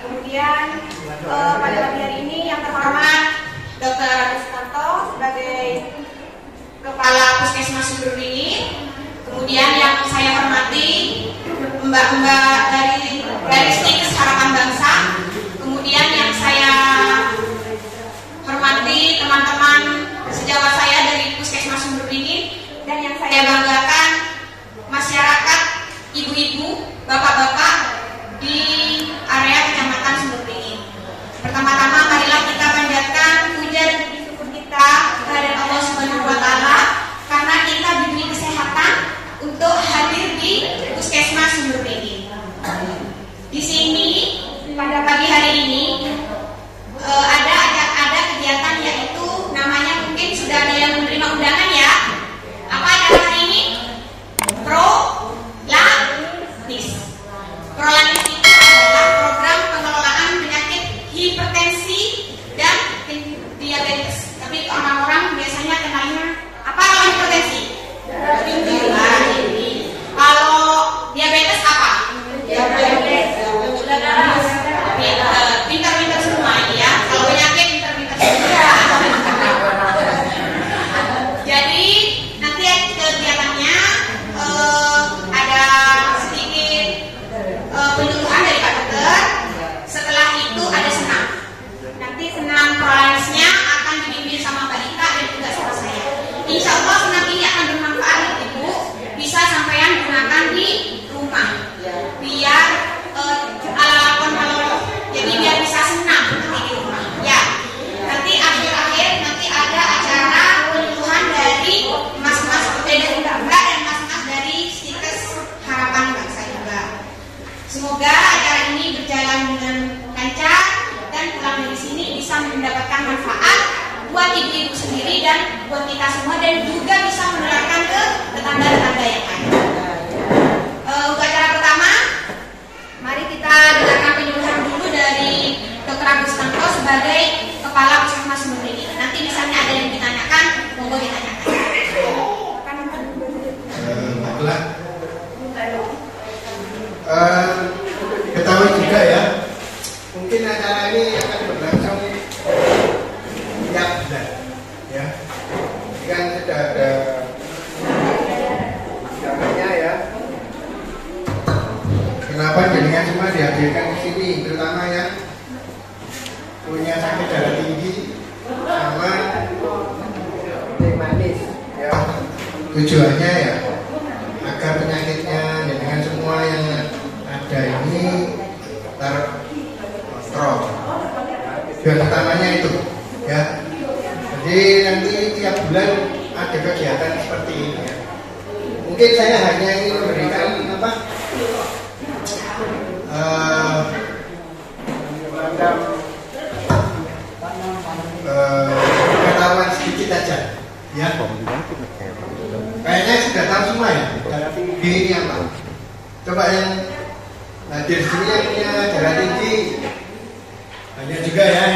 Kemudian pada pagi hari ini yang terhormat Dr. Agus Sutanto sebagai Kepala Puskesmas Sumberberingin. Kemudian yang saya hormati mbak-mbak dari Stikes Harapan Bangsa. Kemudian yang saya hormati teman-teman sejawat saya dari Puskesmas Sumberberingin, dan yang saya banggakan masyarakat, ibu-ibu, bapak-bapak di area Kecamatan Sumberberingin. Pertama-tama marilah kita panjatkan puja dan puji syukur kita kepada Allah Subhanahu wa taala karena kita diberi kesehatan untuk hadir di Puskesmas Sumberberingin. Di sini pada pagi hari ini ada kegiatan, yaitu namanya, mungkin sudah ada yang menerima undangan ya. Apa acara hari ini? Prolanis. Prolanis itu adalah program pengelolaan penyakit hipertensi dan diabetes. Tapi orang-orang biasanya kenalnya apa kalau hipertensi? Tinggi. Kalau diabetes apa? Diabetes. Pintar-pintar semua ya. Kalau penyakit pintar-pintar semua. Jadi nanti kegiatannya ada sedikit penyuluhan dari Pak Dokter. Setelah itu ada senam. Nanti senam prolanisnya akan dibimbing sama Mbak Dita dan juga sama saya. Insya Allah senam ini akan bermanfaat untuk Ibu. Bisa sampean gunakan di rumah. Biar ala konvalolo. Jadi biar bisa senam nanti di rumah. Ya. Nanti akhir-akhir nanti ada acara penyuluhan dari mas-mas dari mbak-mbak dan mas-mas dari Stikes Harapan Bangsa juga. Semoga acara ini berjalan dengan lancar dan pulang dari sini bisa mendapatkan manfaat buat ibu-ibu sendiri dan buat kita semua, dan juga bisa menularkan ke tetangga-tetangga yang lain. Untuk acara pertama, mari kita dengarkan penyuluhan dulu dari Dr. Agus Sutanto sebagai Kepala Puskesmas Sumberberingin. Nanti misalnya ada yang ditanyakan, monggo ditanyakan. Baiklah. Ketahui juga ya, mungkin acara ini akan berlangsung tiap bulan, ya. Ini kan sudah ada undangannya ya. Kenapa jenengan semua dihadirkan di sini, terutama yang punya sakit darah tinggi sama kencing manis, ya. Tujuannya ya agar penyakitnya jenengan semua yang ada ini terkontrol. Tujuan utamanya itu, ya. Jadi nanti tiap bulan ada kegiatan seperti ini, ya. Mungkin saya hanya ingin memberikan pengetahuan sedikit aja, ya. Kayaknya sudah tahu semua ya darah tinggi ini apa. Coba yang hadir di sini yang punya darah tinggi, banyak juga ya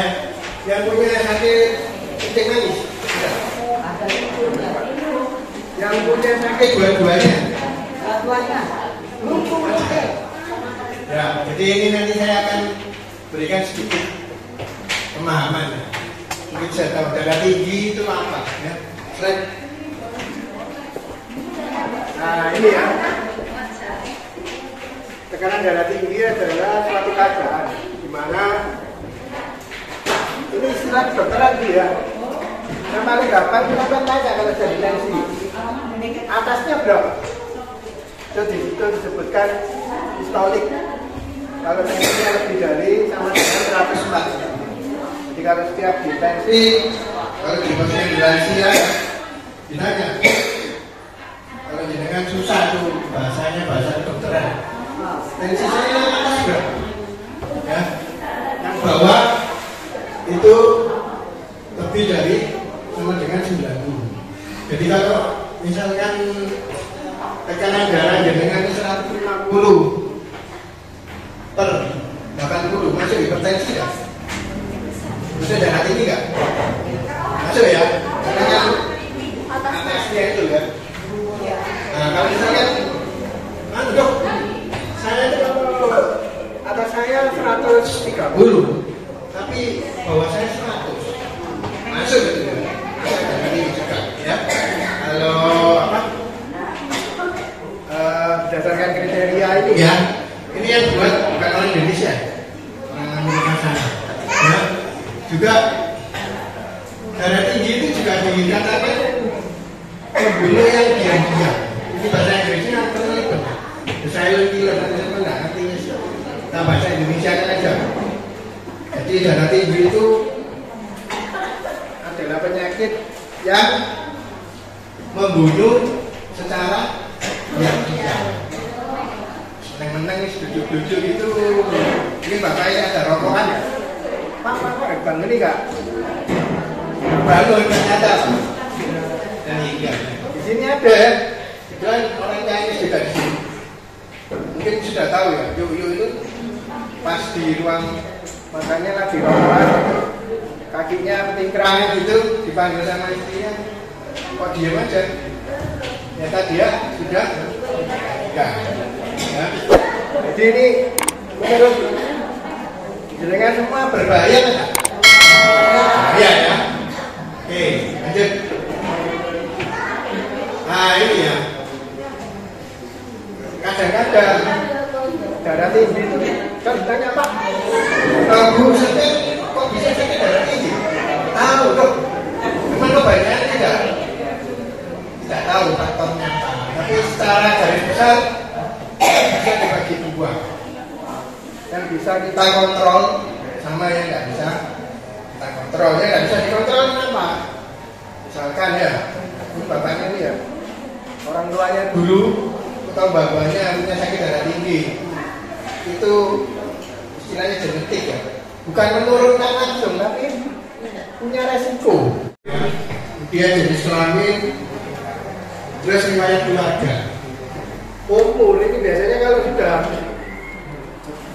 yang punya sakit kencing manis, yang punya sakit dua-duanya. Ya, jadi ini nanti saya akan berikan sedikit pemahaman. Mungkin saya tahu darah tinggi itu apa, ya. Nah ini ya, tekanan darah tinggi adalah suatu keadaan di mana ini istilah kedokteran ya. Yang paling gampang kita kan tanya kalau jadi tensi, atasnya berapa? Itu disebutkan sistolik. Kalau tensinya lebih dari sama dengan 104. Jadi kalau setiap ditensi, kalau di pasien lansia ya, ditanya. Kalau jenengan susah tuh bahasanya, bahasa kedokteran. Tensi saya atas berapa? Ya, yang bawah itu lebih dari sama dengan 90. Jadi kalau misalkan tekanan darah jenengan 150 per 80 masuk hipertensi ya? Masuk darah tinggi nggak? Masuk ya? Karena kan atasnya itu ya. Nah kalau misalkan, dok, saya itu kalau 130, tapi bawah saya 100. Masuk gitu ya. Ini juga ya. Kalau apa? Berdasarkan kriteria ini ya. Ini yang buat bukan orang Indonesia, orang Amerika sana. Ya. Juga darah tinggi itu juga dikatakan membunuh yang diam-diam. Ini bahasa Inggrisnya terlibat. Silent killer, teman-teman nggak ngerti. Kita bahasa Indonesia kan aja. Jadi darah tinggi itu adalah penyakit yang membunuh secara diam-diam. Meneng-meneng duduk-duduk itu. Ini bapaknya ada rokokan ya. Pak, bang ini nggak? Bangun ternyata. Dan hingga di sini ada. Dan orang Chinese juga di sini. Mungkin sudah tahu ya, Yu itu pas di ruang makannya lagi rokokan, kakinya tingkrangnya gitu, dipanggil sama istrinya, kok diam aja? Ternyata dia sudah enggak. Ya. Jadi ini menurut jenengan semua berbahaya enggak? Bahaya ya. Oke, lanjut. Nah ini ya. Kadang-kadang darah tinggi itu kan ditanya Pak, Bu sakit kok bisa sakit darah tinggi? Tahu dok, cuman kebanyakan tidak tahu faktornya. Tapi secara garis besar bisa dibagi dua. Yang bisa kita kontrol sama yang nggak bisa kita kontrol. Yang nggak bisa dikontrol apa? Misalkan ya, ini bapaknya ini ya, orang tuanya dulu atau bapaknya punya sakit darah tinggi, itu istilahnya genetik ya, bukan menurunkan langsung tapi punya resiko. Dia jenis kelamin, terus riwayat keluarga. Umur ini biasanya kalau sudah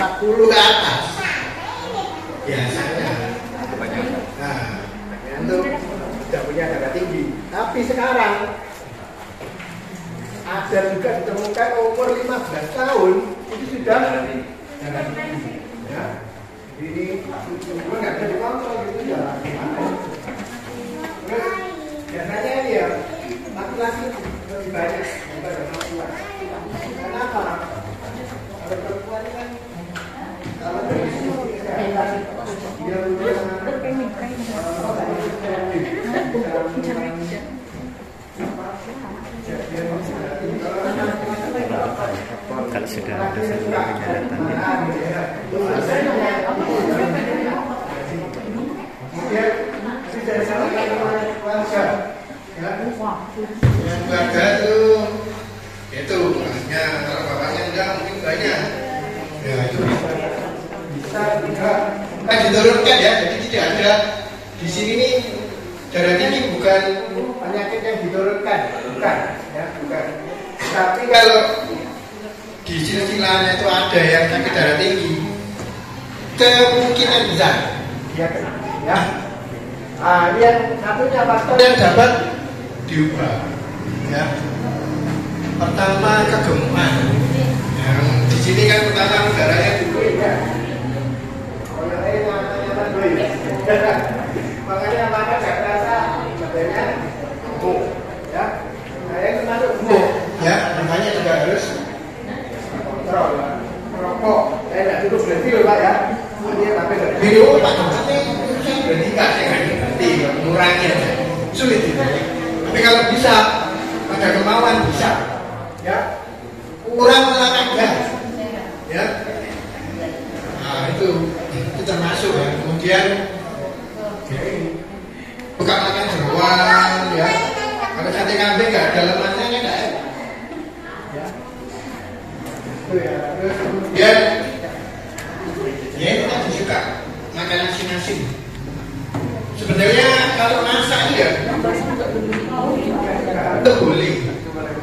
40 ke atas biasanya nah itu sudah punya darah tinggi. Tapi sekarang ada juga ditemukan umur 15 tahun itu sudah darah tinggi ya. Ini umur nggak bisa dikontrol gitu ya. Terus biasanya ini ya laki-laki lebih banyak daripada perempuan. Kenapa? Kalau perempuan kan kalau dari sisi kesehatan dia punya kalau sudah ada satu kegiatan keluarga itu makanya kalau bapaknya enggak mungkin banyak ya itu bisa juga kan diturunkan ya. Jadi tidak ada di sini nih darah tinggi bukan penyakit yang diturunkan, bukan ya, bukan. Tapi kalau di silsilahnya itu ada yang sakit darah tinggi, kemungkinan besar ya. Ini yang satunya faktor yang dapat diubah ya. Pertama kegemukan, yang di sini kan pertama udaranya dulu ya. Makanya maka nggak terasa badannya gemuk ya. Nah yang termasuk gemuk ya, makanya juga harus kontrol merokok. Saya nggak cukup berhenti loh Pak ya. Dia tapi berhenti loh Pak. Saya berhenti nggak, saya nggak berhenti, mengurangi aja. Sulit itu. Tapi kalau bisa, ada kemauan bisa ya. Kurang olahraga ya. Nah itu termasuk ya. Kemudian buka makan jeroan ya. Kalau sate kambing nggak ada lemaknya nggak enak ya. Itu ya. Terus kemudian ya itu tadi suka makan asin-asin. Sebenarnya kalau masak ya itu boleh,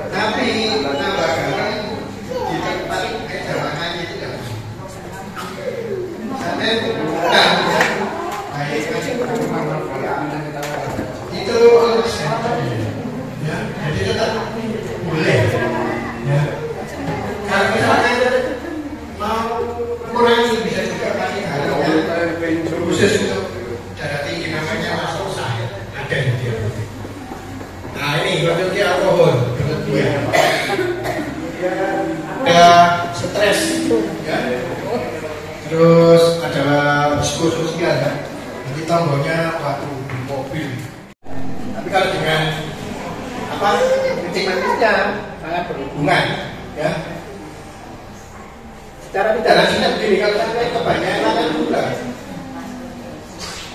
tapi nambah garam di tempat makannya itu nggak bisa. Sampai itu ya, jadi tetap boleh ya. Kalau misalkan mau kurangi bisa juga kasih ya. Terus ada psikososial ya. Nanti tombolnya waktu mobil. Tapi kalau dengan apa kencing manisnya sangat berhubungan ya. Secara tidak langsung begini, kalau sampai kebanyakan gula,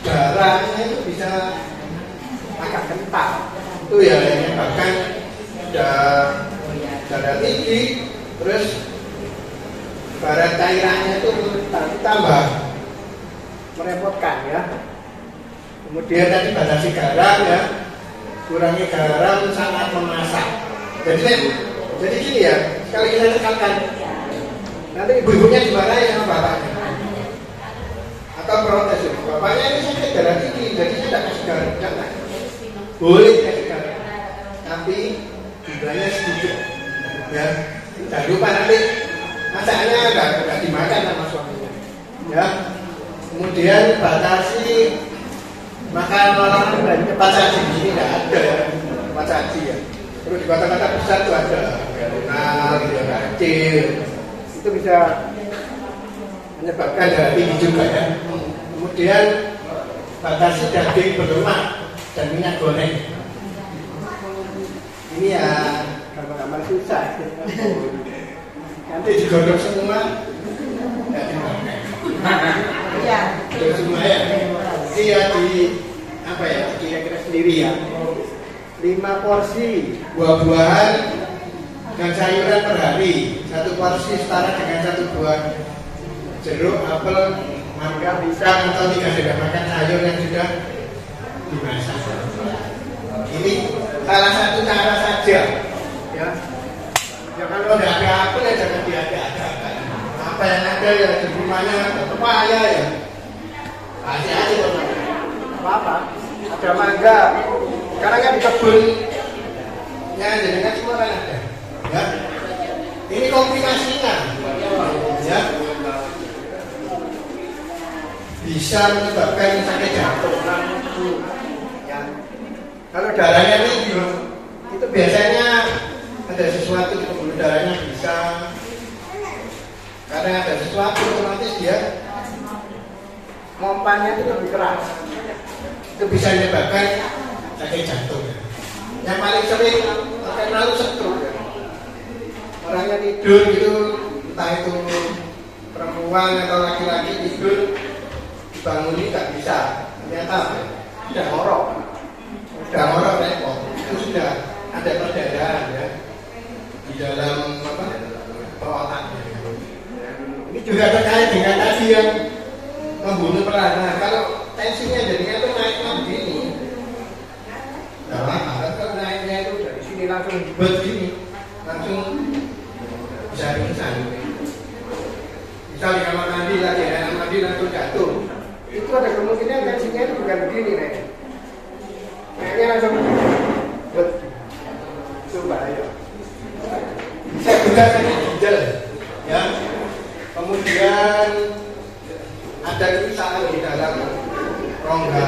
darahnya itu bisa agak kental. Itu ya yang menyebabkan darah tinggi, terus barat cairannya itu tambah merepotkan ya. Kemudian tadi batasi garam ya, kurangi garam sangat memasak. Jadi gini ya, sekali kita tekankan, nanti ibu-ibunya dimarahin sama bapaknya, atau protes, bapaknya ini sakit darah tinggi, jadi saya tidak kasih garam, jangan. Boleh kasih garam, tapi jumlahnya sedikit. Ya, jangan lupa nanti masaknya nggak dimakan sama suaminya. Ya, kemudian batasi makan orang dari tempat saji ini nggak ada ya, tempat saji ya. Terus di kota-kota besar itu ada renal, kecil, itu bisa menyebabkan darah tinggi juga ya. Kemudian batasi daging berlemak dan minyak goreng. Ini ya gambar-gambar susah. Nanti digodok semua, nggak dimakan. Iya. Digodok semua ya. Iya di apa ya? Kira-kira sendiri ya. 5 porsi buah-buahan dan sayuran per hari. 1 porsi setara dengan 1 buah jeruk, apel, mangga, pisang atau 3 sendok makan sayur yang sudah dimasak. Ini salah satu cara saja. Ya. Ya kalau tidak ada apel ya jangan diada-adakan. Apa yang ada ya di rumahnya pepaya ya. Kasih aja teman. Apa? Ada mangga. Sekarang kan di kebun ya jenengan semua kan ada. Ya. Ini komplikasinya. Ya. Bisa menyebabkan sakit jantung. Ya. Kalau darahnya tinggi, itu biasanya ada sesuatu di pembuluh darahnya bisa, karena ada sesuatu otomatis dia mompanya itu lebih keras. Itu bisa menyebabkan sakit jantung. Yang paling sering terkena stroke ya. Orangnya tidur gitu, entah itu perempuan atau laki-laki tidur dibangunin nggak bisa, ternyata sudah ngorok repot. Itu sudah ada perdarahan ya di dalam apa otaknya. Ini juga terkait dengan tadi yang membunuh peran. Nah, kalau tensinya jadinya itu naiknya begini, nah kalau naiknya itu dari sini langsung begini, langsung bisa pingsan. Misal di kamar mandi lagi, kamar mandi langsung jatuh. Itu ada kemungkinan tensinya itu bukan begini naiknya. Naiknya langsung itu bahaya. Bisa juga sakit ginjal, ya. Kemudian ada kerusakan di dalam rongga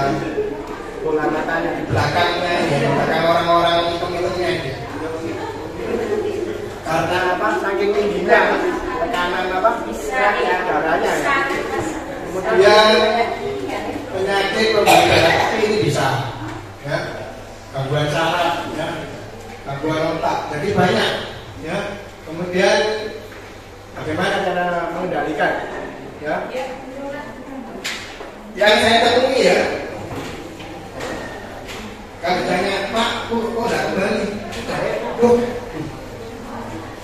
bola matanya di belakangnya, di belakang orang-orang hitam-hitamnya itu. Karena apa? Saking tingginya tekanan apa? Darahnya. Ya. Kemudian penyakit pembuluh darah ini bisa, ya. Gangguan saraf, ya. Gangguan otak, jadi banyak, ya. Kemudian bagaimana cara mengendalikan, ya? Yang saya temui ya, kalau ditanya Pak, kok nggak kembali?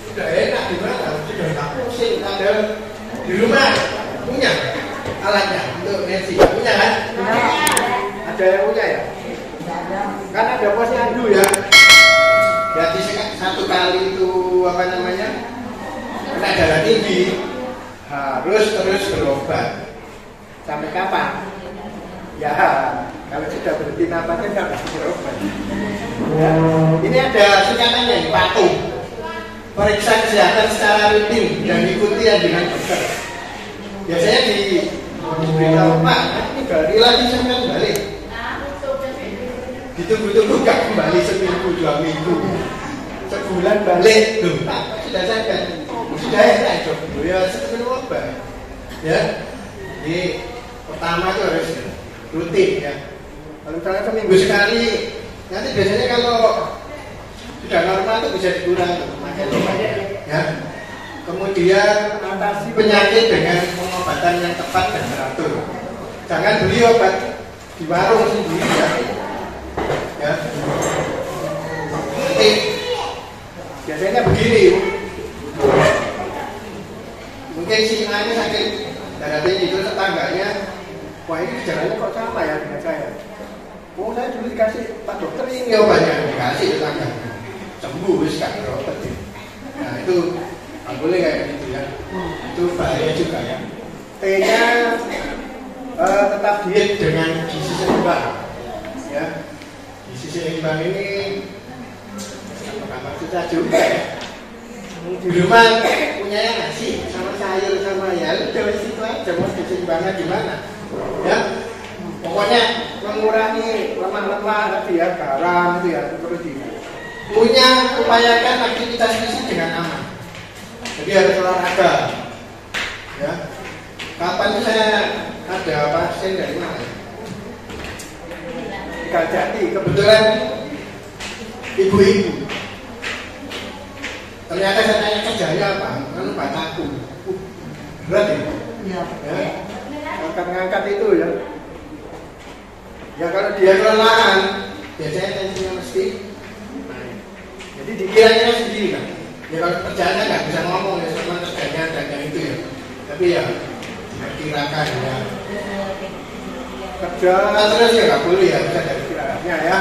Sudah enak gimana? Sudah tak pusing, ada di rumah punya alatnya untuk Nancy, punya kan? Ada yang punya ya? Kan ada posyandu ya. Jadi satu kali itu apa namanya kena darah tinggi harus terus berobat sampai kapan? Ya kalau sudah berhenti napasnya nggak bisa berobat. Ya. Ini ada singkatannya patung. Periksa kesehatan secara rutin dan ikuti anjuran dokter. Biasanya diberitahu Pak, ini balik lagi sampai balik. Ditunggu-tunggu gak kembali seminggu 2 minggu, sebulan balik. Loh, Pak sudah sadar. sudah enak coba ya minum obat ya. Jadi pertama itu harus rutin ya. Kalau misalnya seminggu sekali, nanti biasanya kalau sudah normal itu bisa dikurangi makan obatnya ya. Kemudian atasi penyakit dengan pengobatan yang tepat dan teratur. Jangan beli obat di warung sendiri ya. Ya. Nanti biasanya begini. Mungkin si ini sakit darah tinggi itu tetangganya, wah ini gejalanya kok sama ya dengan saya. Oh saya dulu dikasih Pak Dokter ini obatnya dikasih tetangga, sembuh wis gak berobat. Nah itu nggak boleh kayak gitu ya. Itu bahaya juga ya. T-nya tetap diet dengan gizi seimbang. Ya, gizi seimbang ini apa susah juga ya. Di rumah punya nasi sama sayur sama ya udah itu aja mau seimbangnya gimana? Ya, pokoknya mengurangi lemak-lemak tadi ya, garam itu ya seperti itu. Punya upayakan aktivitas fisik dengan aman. Jadi harus olahraga. Ya. Kapan saya ada pasien dari mana? Kajati, kebetulan ibu-ibu. Ternyata saya tanya kerjanya apa? Kan bataku. Berat ya? Iya. Ya. Angkat-ngangkat itu ya. Ya kalau dia kelelahan, biasanya tensinya mesti naik. Jadi dikira-kira sendiri kan. Ya kalau kerjaannya nggak bisa ngomong ya sama kerjanya dan itu ya. Tapi ya dikirakan ya. Kerja terus ya nggak boleh ya, bisa dari kiraannya ya.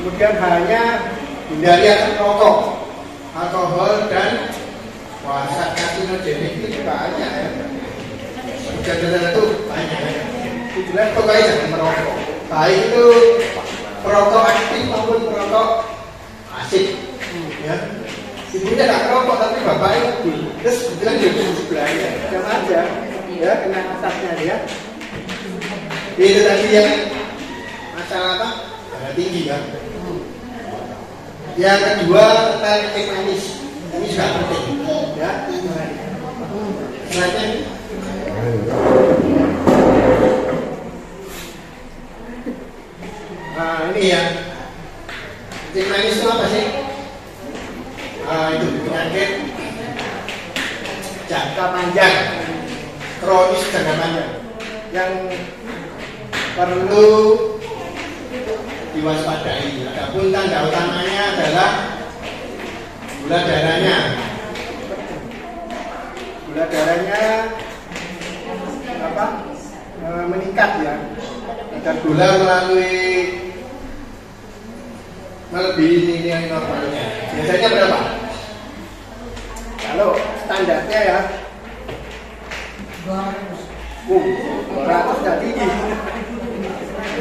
Kemudian hanya hindari asap rokok, alkohol dan zat karsinogenik itu banyak ya. Gejala itu banyak ya. Tujuan pokoknya jangan merokok. Baik itu perokok aktif maupun perokok asik. Ya. Ibunya nggak merokok tapi bapaknya ngebul. Terus kemudian dia di sebelahnya, sama aja. Ya kena asapnya dia. Itu tadi yang masalah apa? Darah tinggi kan. Yang kedua tentang teh manis. Ini juga penting. Ya. Selanjutnya. Nah ini ya. Teh manis itu apa sih? Itu penyakit jangka panjang, kronis jangka panjang yang perlu diwaspadai. Adapun tanda utamanya adalah gula darahnya. Gula darahnya apa? Meningkat ya. Dan gula melalui melebihi nilai normalnya. Biasanya berapa? Kalau standarnya ya 200 sudah tinggi.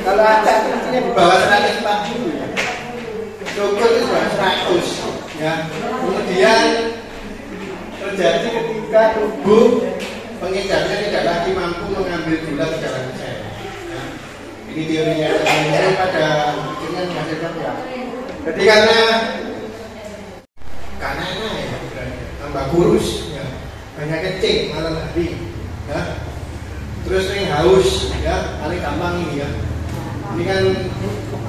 Kalau acak itu mestinya di bawah 140 ya. Cukup itu 100 ya. Kemudian terjadi ketika tubuh pengedarnya tidak lagi mampu mengambil gula secara besar. Ya. Ini teorinya ini pada akhirnya menghasilkan ya. Jadi karena ya, tambah kurus, ya, banyak kencing malam hari, ya, terus sering haus, ya, paling gampang ini ya. Ini kan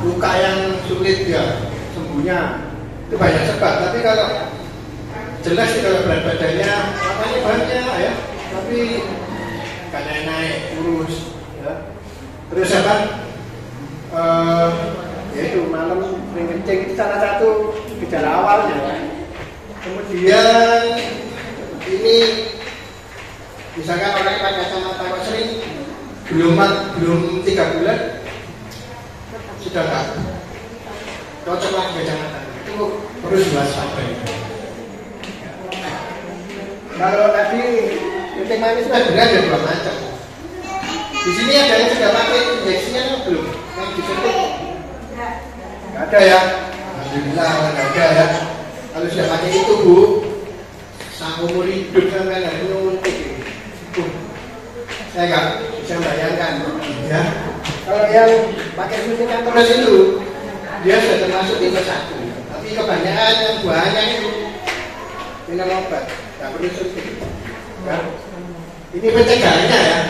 luka yang sulit ya sembuhnya, itu banyak sebab. Tapi kalau jelas sih kalau berat badannya makanya banyak ya, tapi karena naik kurus, ya. Terus apa? Yaitu malam sering kencing itu salah satu gejala awalnya. Kemudian ini misalkan orang yang pakai kacamata kok sering belum 3 bulan sudah nggak cocok lagi kacamata, itu harus diwaspadai. Kalau tadi kencing manis sebenarnya ada 2 macam. Di sini ada yang sudah pakai injeksinya belum? Yang disuntik? Nggak ada ya? Alhamdulillah nggak ada ya. Kalau sudah pakai itu Bu, seumur hidup sampai nggak nyuntik. Saya nggak bisa bayangkan ya. Kalau yang pakai suntikan terus itu, dia sudah termasuk tipe 1. Tapi kebanyakan yang banyak itu minum obat. nggak perlu suntik. Ya. Ini pencegahannya ya.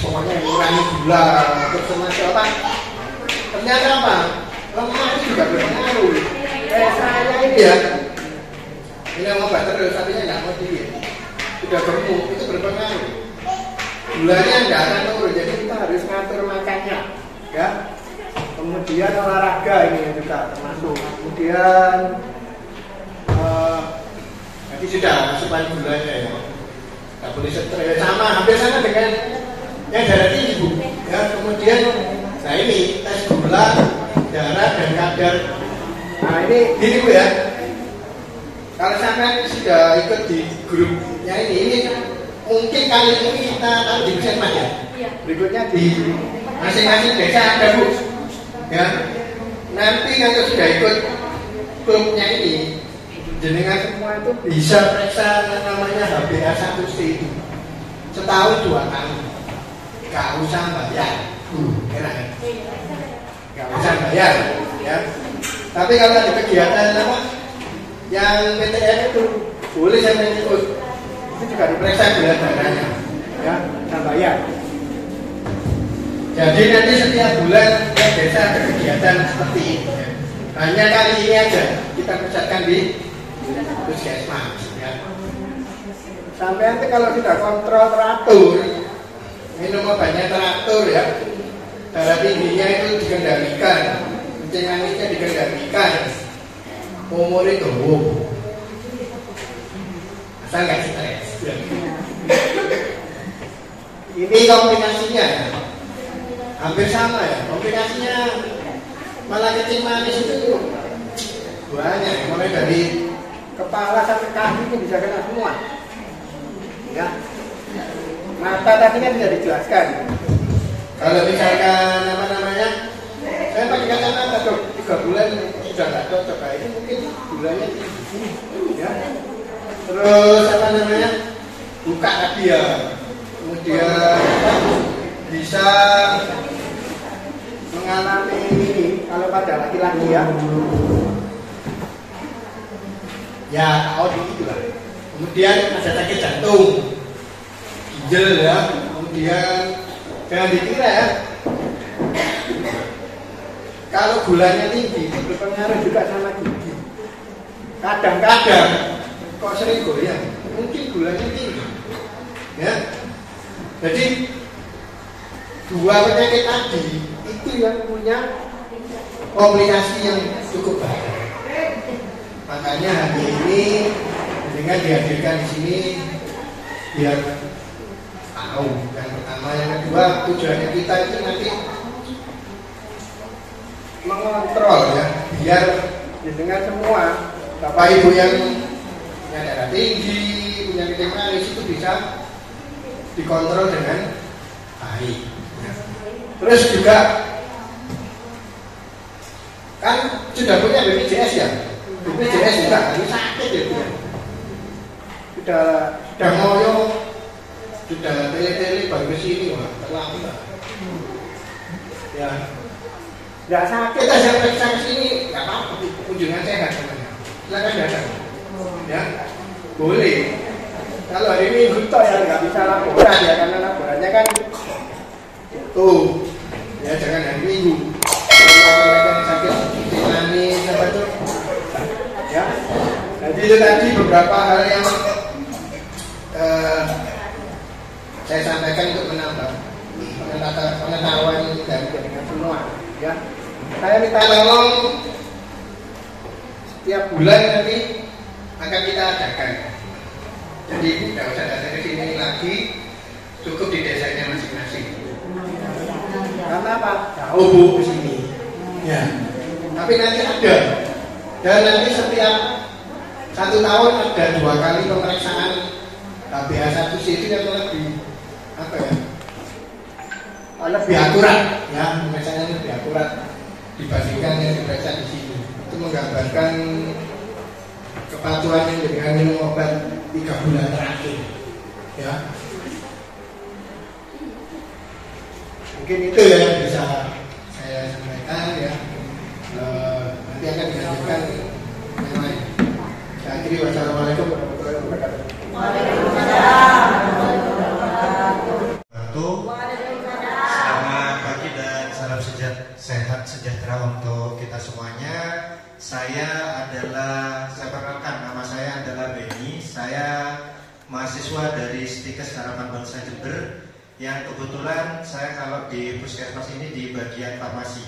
Pokoknya mengurangi gula terus semacam apa? Ternyata apa? Lemak itu juga berpengaruh. Kayak saya ini ya, minum obat terus, artinya nggak mau diet, sudah gemuk, itu berpengaruh. Gulanya nggak akan turun, jadi kita harus ngatur makannya, ya. Kemudian olahraga ini juga termasuk. Kemudian nanti sudah asupan gulanya ya, nggak boleh stres, sama hampir sama dengan yang darah tinggi bu. Ya, kemudian, nah ini tes gula, darah dan kadar. Nah ini gini bu ya. Kalau sampai sudah ikut di grupnya ini mungkin kali ini kita tahu di Puskesmas ya. Berikutnya di masing-masing desa ada bu. Ya, nanti kalau sudah ikut grupnya ini, jenengan semua itu bisa periksa namanya HbA1c itu setahun 2 kali. Gak usah bayar, enak ya? Gak usah bayar, ya. Tapi kalau ada kegiatan apa yang PTN itu boleh sampai ikut, itu juga diperiksa gula darahnya, ya, nggak bayar. Jadi nanti setiap bulan ke desa ada kegiatan seperti ini. Ya. Hanya kali ini aja kita pusatkan di Puskesmas. Ya. Sampai nanti kalau sudah kontrol teratur, minum obatnya teratur ya, darah tingginya itu dikendalikan, kencing manisnya dikendalikan, umur itu asal nggak stres. Ya. Ini kombinasinya ya. Hampir sama ya, kombinasinya malah kencing manis itu banyak, mulai dari kepala sampai kaki ini bisa kena semua. Ya, mata tadi kan bisa dijelaskan. Kalau misalkan apa namanya, saya pakai kacamata dok, 3 bulan sudah nggak cocok, ini mungkin gulanya tinggi, ya. Terus apa namanya, buka tadi ya, kemudian bisa mengalami ini kalau pada laki-laki ya, ya tahu begitu lah. Kemudian ada sakit jantung, ginjal ya, kemudian jangan dikira ya, kalau gulanya tinggi itu berpengaruh juga sama gigi. Kadang-kadang kok sering goyang, mungkin gulanya tinggi, ya. Jadi 2 penyakit tadi itu yang punya kombinasi yang cukup baik. Makanya hari ini dengan dihadirkan di sini biar tahu. Yang pertama, yang kedua tujuannya kita itu nanti mengontrol ya, biar dengan semua bapak ibu yang punya darah tinggi, punya kencing manis itu bisa dikontrol dengan baik. Terus juga kan sudah punya BPJS ya, BPJS juga harus sakit ya, sudah ngoyo, sudah tele-tele baru kesini, wah terlambat. Ya, nggak sakit aja periksa kesini, nggak apa-apa, kunjungan sehat namanya. Silakan datang, ya boleh. Kalau hari ini butuh ya nggak bisa laporan ya, karena laporannya kan tuh, ya jangan hari Minggu. Kalau sakit manis apa tuh, ya. Jadi itu tadi beberapa hal yang saya sampaikan untuk menambah pengetahuan dari dengan semua. Ya, saya minta tolong setiap bulan nanti akan kita adakan. Jadi tidak usah datang ke sini lagi, cukup di desanya masing-masing. Karena apa? Jauh bu ke sini. Ya. Tapi nanti ada. Dan nanti setiap 1 tahun ada 2 kali pemeriksaan HbA1c itu yang lebih apa ya? Lebih akurat, ya, pemeriksaannya lebih akurat dibandingkan yang diperiksa di sini. Itu menggambarkan kepatuhan yang dengan minum obat 3 bulan terakhir, ya. Mungkin itu yang bisa saya sampaikan ya. Nanti akan dilanjutkan yang lain. Saya akhiri, wassalamualaikum. Stikes Harapan Bangsa Jember, yang kebetulan saya kalau di puskesmas ini di bagian farmasi.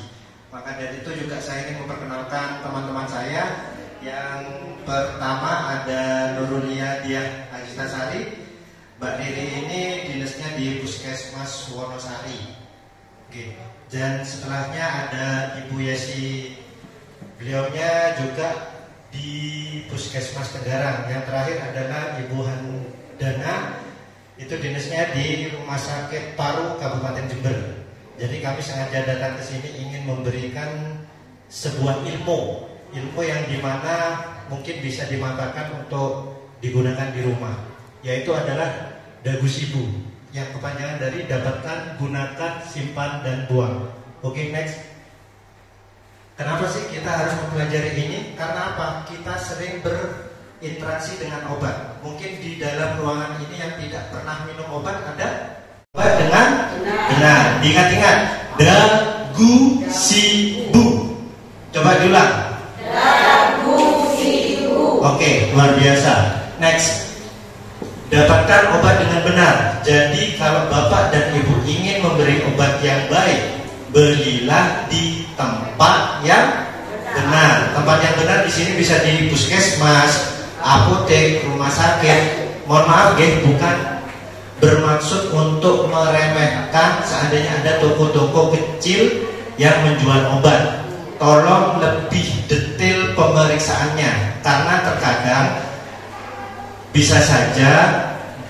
Maka dari itu juga saya ingin memperkenalkan teman-teman saya. Yang pertama ada Nurulia Diah Ajitasari. Mbak Riri ini dinasnya di Puskesmas Wonosari. Oke. Dan setelahnya ada Ibu Yesi. Beliaunya juga di Puskesmas Tenggarang. Yang terakhir adalah Ibu Handana. Itu dinasnya di Rumah Sakit Paru Kabupaten Jember. Jadi kami sengaja datang ke sini ingin memberikan sebuah ilmu yang dimana mungkin bisa dimanfaatkan untuk digunakan di rumah, yaitu adalah dagu sibu, yang kepanjangan dari dapatkan, gunakan, simpan, dan buang. Oke, next. Kenapa sih kita harus mempelajari ini? Karena apa? Kita sering berinteraksi dengan obat. Mungkin di dalam ruangan ini yang tidak pernah minum obat ada obat dengan benar. Diingat-ingat, dagu sibu. Coba diulang. Dagu sibu. Oke, luar biasa. Next. Dapatkan obat dengan benar. Jadi kalau Bapak dan Ibu ingin memberi obat yang baik, belilah di tempat yang benar. Tempat yang benar di sini bisa di puskesmas, apotek, rumah sakit. Mohon maaf, bukan bermaksud untuk meremehkan seandainya ada toko-toko kecil yang menjual obat. Tolong lebih detail pemeriksaannya, karena terkadang bisa saja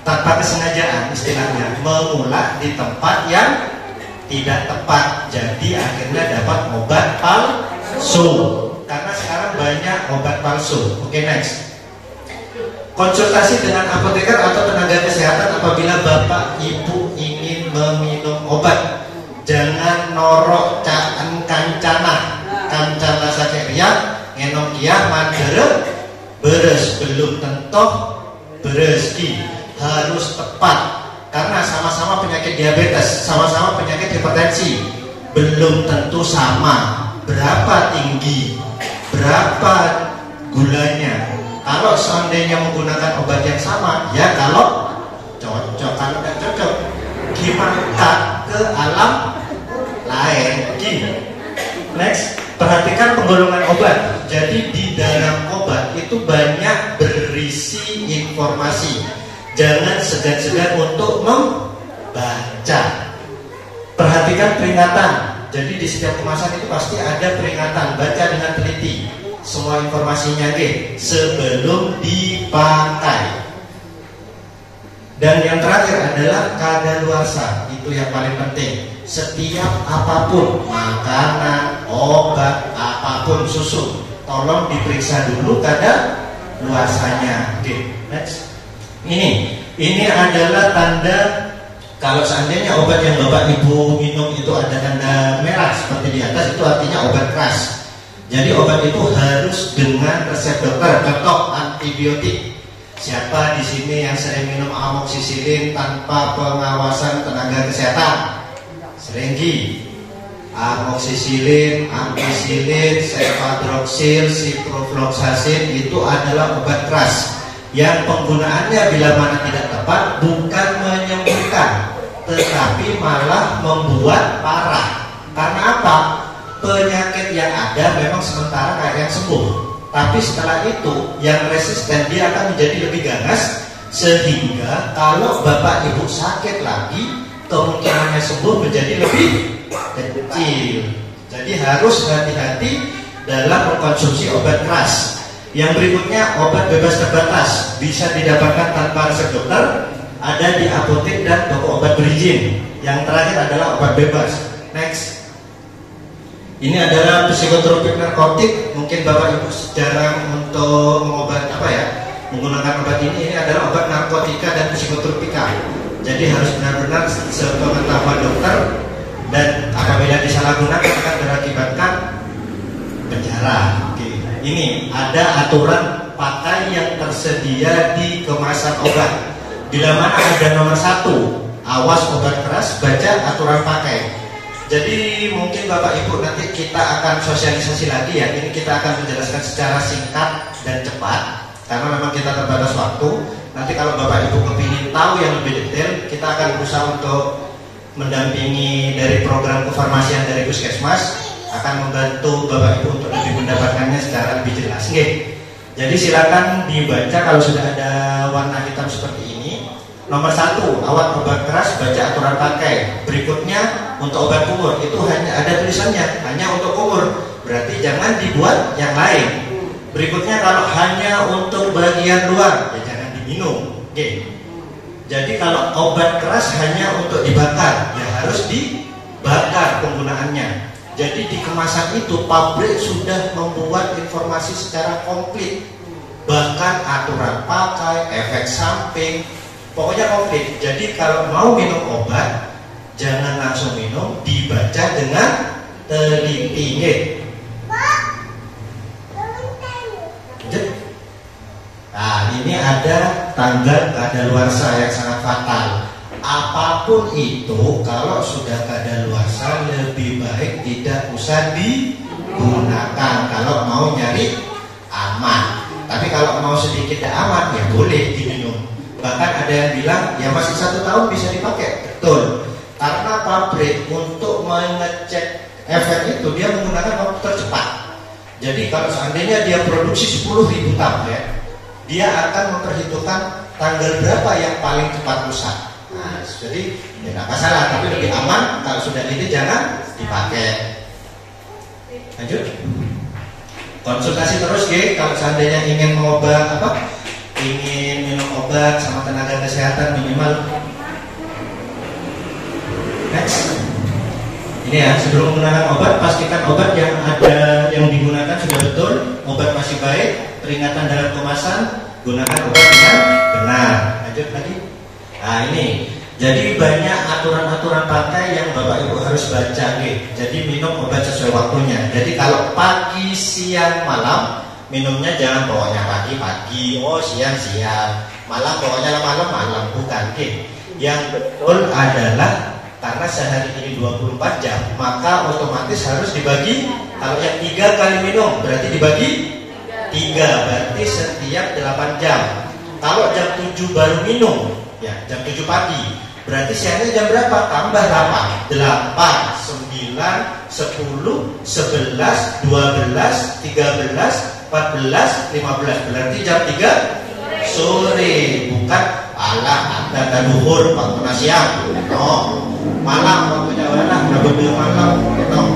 tanpa kesengajaan istilahnya memulak di tempat yang tidak tepat, jadi akhirnya dapat obat palsu. Karena sekarang banyak obat palsu. Oke, next. Konsultasi dengan apoteker atau tenaga kesehatan apabila Bapak Ibu ingin meminum obat. Jangan norok kancana sakit riak, ngenom kiah mandere beres, belum tentu berezeki. Harus tepat, karena sama-sama penyakit diabetes, sama-sama penyakit hipertensi, belum tentu sama berapa tinggi, berapa gulanya. Kalau seandainya menggunakan obat yang sama, ya kalau cocok. Kalau tidak cocok, gimana ke alam lain. Next, perhatikan penggolongan obat. Jadi di dalam obat itu banyak berisi informasi. Jangan segan-segan untuk membaca. Perhatikan peringatan. Jadi di setiap kemasan itu pasti ada peringatan. Baca dengan teliti semua informasinya sebelum dipakai. Dan yang terakhir adalah kadaluarsa. Itu yang paling penting. Setiap apapun, makanan, obat, apapun, susu, tolong diperiksa dulu kadaluarsanya. Next. Ini adalah tanda kalau seandainya obat yang Bapak Ibu minum itu ada tanda merah seperti di atas, itu artinya obat keras. Jadi obat itu harus dengan resep dokter. Contoh antibiotik. Siapa di sini yang sering minum amoksisilin tanpa pengawasan tenaga kesehatan? Sering amoksisilin, ampicillin, cefadroxil, ciprofloxacin itu adalah obat keras yang penggunaannya bila mana tidak tepat bukan menyembuhkan, tetapi malah membuat parah. Karena apa? Penyakit yang ada memang sementara kayak yang sembuh, tapi setelah itu yang resisten dia akan menjadi lebih ganas, sehingga kalau Bapak Ibu sakit lagi kemungkinannya sembuh menjadi lebih kecil. Jadi harus hati-hati dalam mengkonsumsi obat keras. Yang berikutnya obat bebas terbatas, bisa didapatkan tanpa resep dokter, ada di apotek dan toko obat berizin. Yang terakhir adalah obat bebas. Next. Ini adalah psikotropik narkotik. Mungkin Bapak Ibu jarang untuk menggunakan obat ini. Ini adalah obat narkotika dan psikotropika. Jadi harus benar-benar sepengetahuan dokter, dan apabila disalahgunakan akan berakibatkan penjara. Ini ada aturan pakai yang tersedia di kemasan obat. Bila mana ada nomor 1, awas obat keras, baca aturan pakai. Jadi mungkin Bapak Ibu nanti kita akan sosialisasi lagi ya. Ini kita akan menjelaskan secara singkat dan cepat karena memang kita terbatas waktu. Nanti kalau Bapak Ibu kepingin tahu yang lebih detail, kita akan berusaha untuk mendampingi dari program kefarmasian dari Puskesmas, akan membantu Bapak Ibu untuk lebih mendapatkannya secara lebih jelas. Oke. Jadi silakan dibaca kalau sudah ada warna hitam seperti ini. Nomor 1, awat obat keras, baca aturan pakai. Berikutnya untuk obat kumur itu hanya ada tulisannya, hanya untuk kumur. Berarti jangan dibuat yang lain. Berikutnya kalau hanya untuk bagian luar, ya jangan diminum. Oke. Jadi kalau obat keras hanya untuk dibakar, ya harus dibakar penggunaannya. Jadi di kemasan itu pabrik sudah membuat informasi secara komplit, bahkan aturan pakai, efek samping, pokoknya komplit. Jadi kalau mau minum obat, jangan langsung minum, dibaca dengan teliti. Nah, ini ada tanggal kadaluarsa yang sangat fatal. Apapun itu, kalau sudah kadaluarsa lebih baik tidak usah digunakan kalau mau nyari aman. Tapi kalau mau sedikit aman, ya boleh diminum. Bahkan ada yang bilang, ya masih 1 tahun bisa dipakai. Betul. Karena pabrik untuk mengecek efek itu, dia menggunakan waktu tercepat. Jadi kalau seandainya dia produksi 10.000 tablet, dia akan memperhitungkan tanggal berapa yang paling cepat rusak. Nah, jadi ya nggak masalah, tapi lebih aman kalau sudah ini jangan dipakai. Lanjut. Konsultasi terus, kalau seandainya ingin ingin minum obat sama tenaga kesehatan minimal. Next. Ini ya, sebelum menggunakan obat, pastikan obat yang ada yang digunakan sudah betul, obat masih baik, peringatan dalam kemasan, gunakan obat dengan benar. Lanjut lagi. Nah ini, jadi banyak aturan-aturan pakai yang Bapak Ibu harus baca. Jadi minum obat sesuai waktunya. Jadi kalau pagi, siang, malam, minumnya jangan pokoknya pagi, siang, malam pokoknya malam, bukan. Yang betul adalah karena sehari ini 24 jam, maka otomatis harus dibagi. Kalau yang 3 kali minum berarti dibagi 3, berarti setiap 8 jam. Kalau jam 7 baru minum, ya jam 7 pagi, berarti siangnya jam berapa? Tambah 8, 8, 9, 10, 11, 12, 13, 14, 15, berarti jam 3 sore. Bukan ada duhur waktu siang, malam waktunya malam,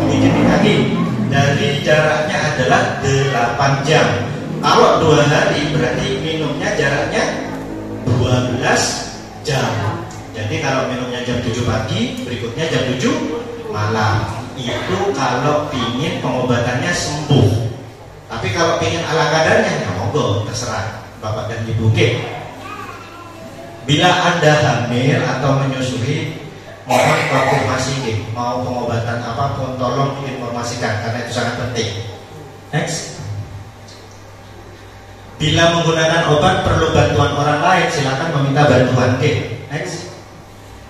begini lagi. Dari jaraknya adalah 8 jam. Kalau 2 hari berarti minumnya jaraknya 12 jam. Jadi kalau minumnya jam 7 pagi, berikutnya jam 7 malam. Itu kalau pingin pengobatannya sembuh. Tapi kalau pingin ala kadarnya, ya monggo, terserah Bapak dan Ibu. Bila Anda hamil atau menyusui, mohon konfirmasi, mau pengobatan apapun tolong informasikan karena itu sangat penting. Next. Bila menggunakan obat perlu bantuan orang lain, silakan meminta bantuan. Next.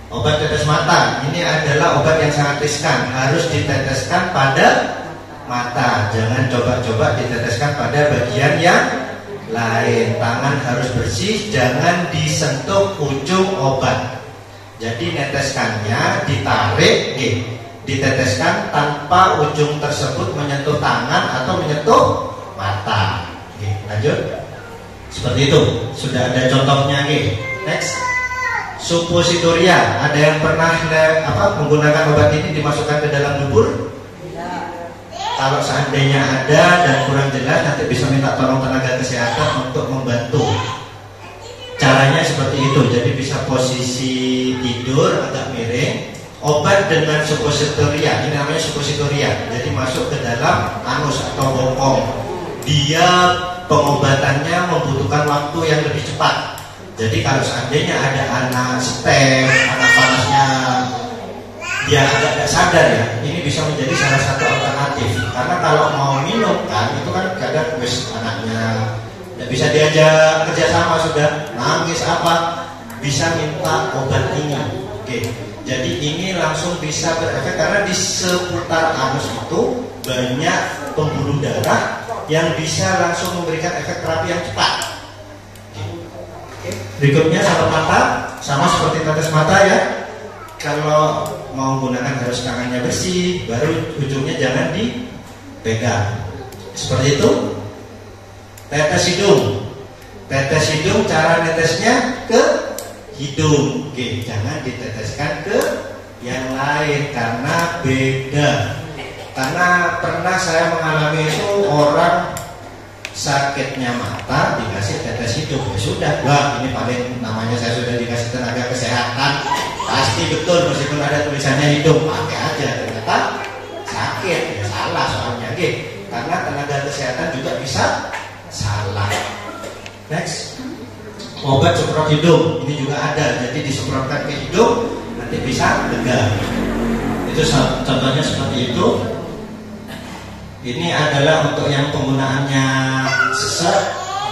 Obat tetes mata, ini adalah obat yang sangat riskan, harus diteteskan pada mata. Jangan coba-coba diteteskan pada bagian yang lain. Tangan harus bersih, jangan disentuh ujung obat. Jadi neteskannya ditarik, diteteskan tanpa ujung tersebut menyentuh tangan atau menyentuh mata. Lanjut. Seperti itu. Sudah ada contohnya. Next. Suppositoria. Ada yang pernah menggunakan obat ini dimasukkan ke dalam dubur? Kalau seandainya ada dan kurang jelas, nanti bisa minta tolong tenaga kesehatan untuk membantu. Caranya seperti itu. Jadi bisa posisi tidur agak miring. Obat dengan suppositoria, ini namanya suppositoria. Jadi masuk ke dalam anus atau bokong. Dia pengobatannya membutuhkan waktu yang lebih cepat. Jadi kalau seandainya ada anak stem, anak panasnya dia agak sadar ya, ini bisa menjadi salah satu alternatif. Karena kalau mau minum kan, itu kan kadang anaknya tidak bisa diajak kerjasama, sudah nangis bisa minta obat ini. Jadi ini langsung bisa berefek karena di seputar anus itu banyak pembuluh darah yang bisa langsung memberikan efek terapi yang cepat. Berikutnya sorot mata, sama seperti tetes mata ya. Kalau mau menggunakan harus tangannya bersih, baru ujungnya jangan dipegang. Seperti itu. Tetes hidung. Tetes hidung cara netesnya ke hidung. Oke, jangan diteteskan ke yang lain karena beda. Karena pernah saya mengalami itu orang sakitnya mata dikasih tetes hidung, ya sudah, wah ini paling namanya saya sudah dikasih tenaga kesehatan, pasti betul meskipun ada tulisannya hidung, pakai aja, ternyata sakit, ya salah soalnya, karena tenaga kesehatan juga bisa salah. Next, obat semprot hidung, ini juga ada, jadi disemprotkan ke hidung, nanti bisa lega. Itu contohnya seperti itu. Ini adalah untuk yang penggunaannya sesek,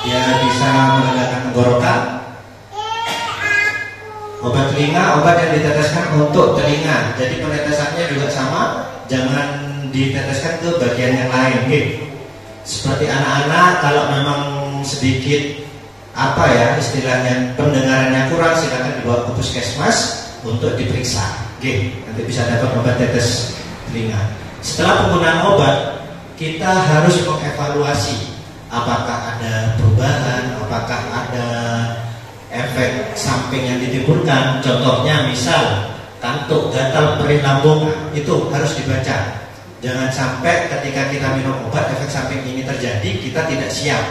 dia bisa melegakan tenggorokan. Obat telinga, obat yang diteteskan untuk telinga. Jadi penetesannya juga sama, jangan diteteskan ke bagian yang lain. Seperti anak-anak kalau memang sedikit apa ya istilahnya pendengarannya kurang, silakan dibawa ke puskesmas untuk diperiksa. Nanti bisa dapat obat tetes telinga. Setelah penggunaan obat, kita harus mengevaluasi apakah ada perubahan, apakah ada efek samping yang ditimbulkan. Contohnya misal kantuk, gatal, perih lambung, itu harus dibaca. Jangan sampai ketika kita minum obat efek samping ini terjadi, kita tidak siap.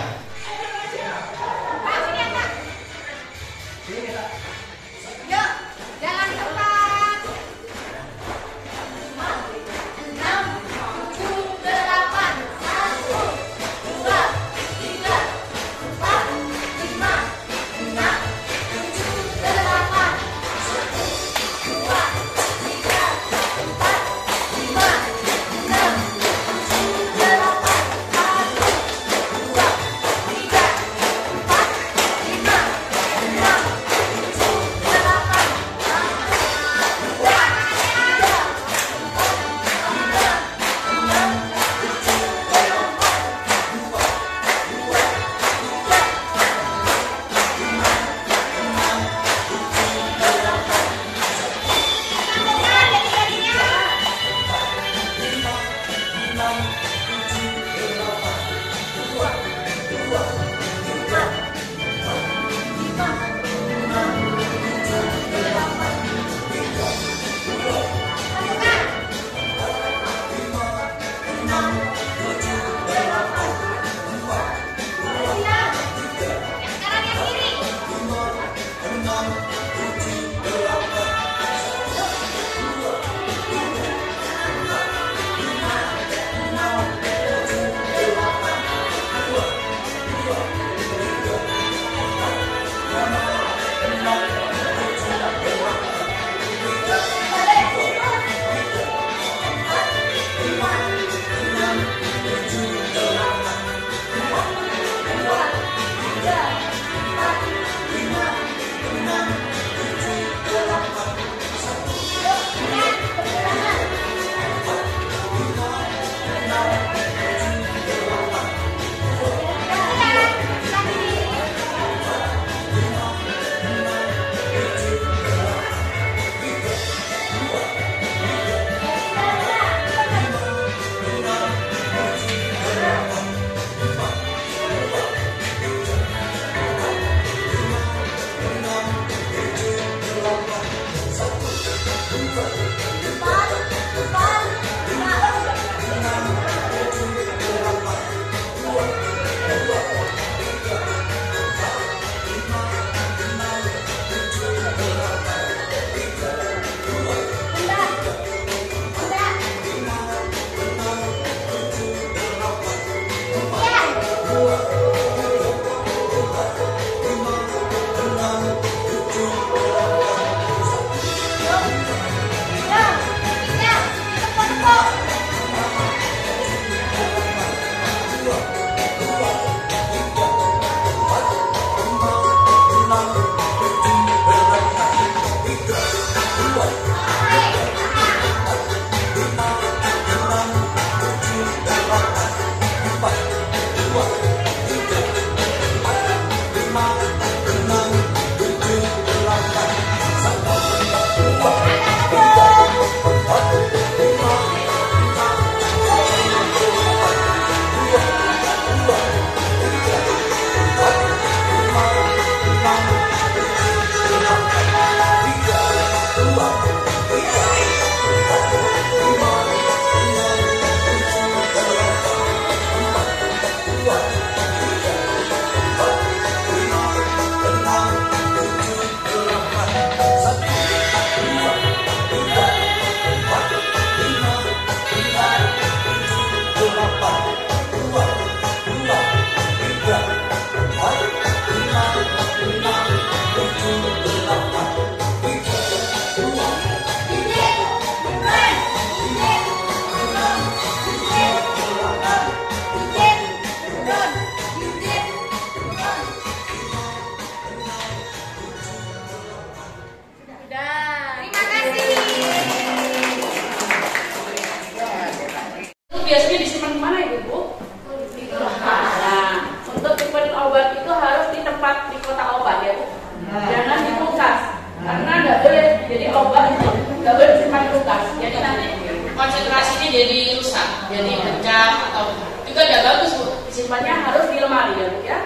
Jadi obat itu nggak boleh disimpan kulkas. Jadi nanti konsentrasinya jadi rusak, jadi pecah atau juga tidak bagus Bu. Simpannya harus di lemari ya Bu ya.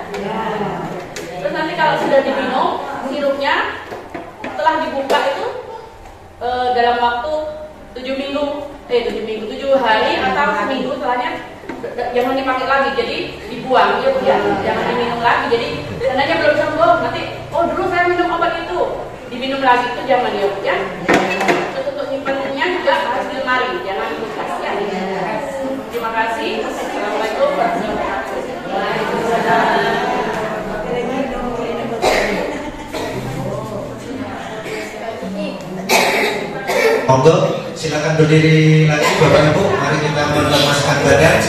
Terus nanti kalau sudah diminum sirupnya, setelah dibuka itu dalam waktu 7 hari atau seminggu setelahnya jangan dipakai lagi, jadi dibuang ya Bu ya, jangan diminum lagi. Jadi seandainya belum sembuh nanti, oh dulu saya minum obat itu, diminum lagi, itu jangan ya Bu ya. Terus untuk nyimpannya juga harus di lemari, jangan di kulkas ya. Terima kasih. Assalamualaikum warahmatullahi wabarakatuh. Monggo, silakan berdiri lagi Bapak Ibu. Mari kita melemaskan badan.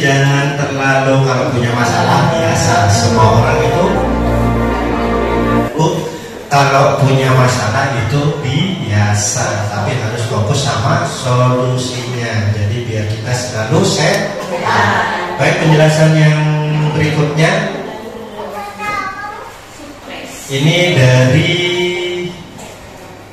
jangan terlalu, kalau punya masalah biasa, semua orang itu kalau punya masalah itu biasa, tapi harus fokus sama solusinya. Jadi biar kita selalu sehat. Baik, penjelasan yang berikutnya ini dari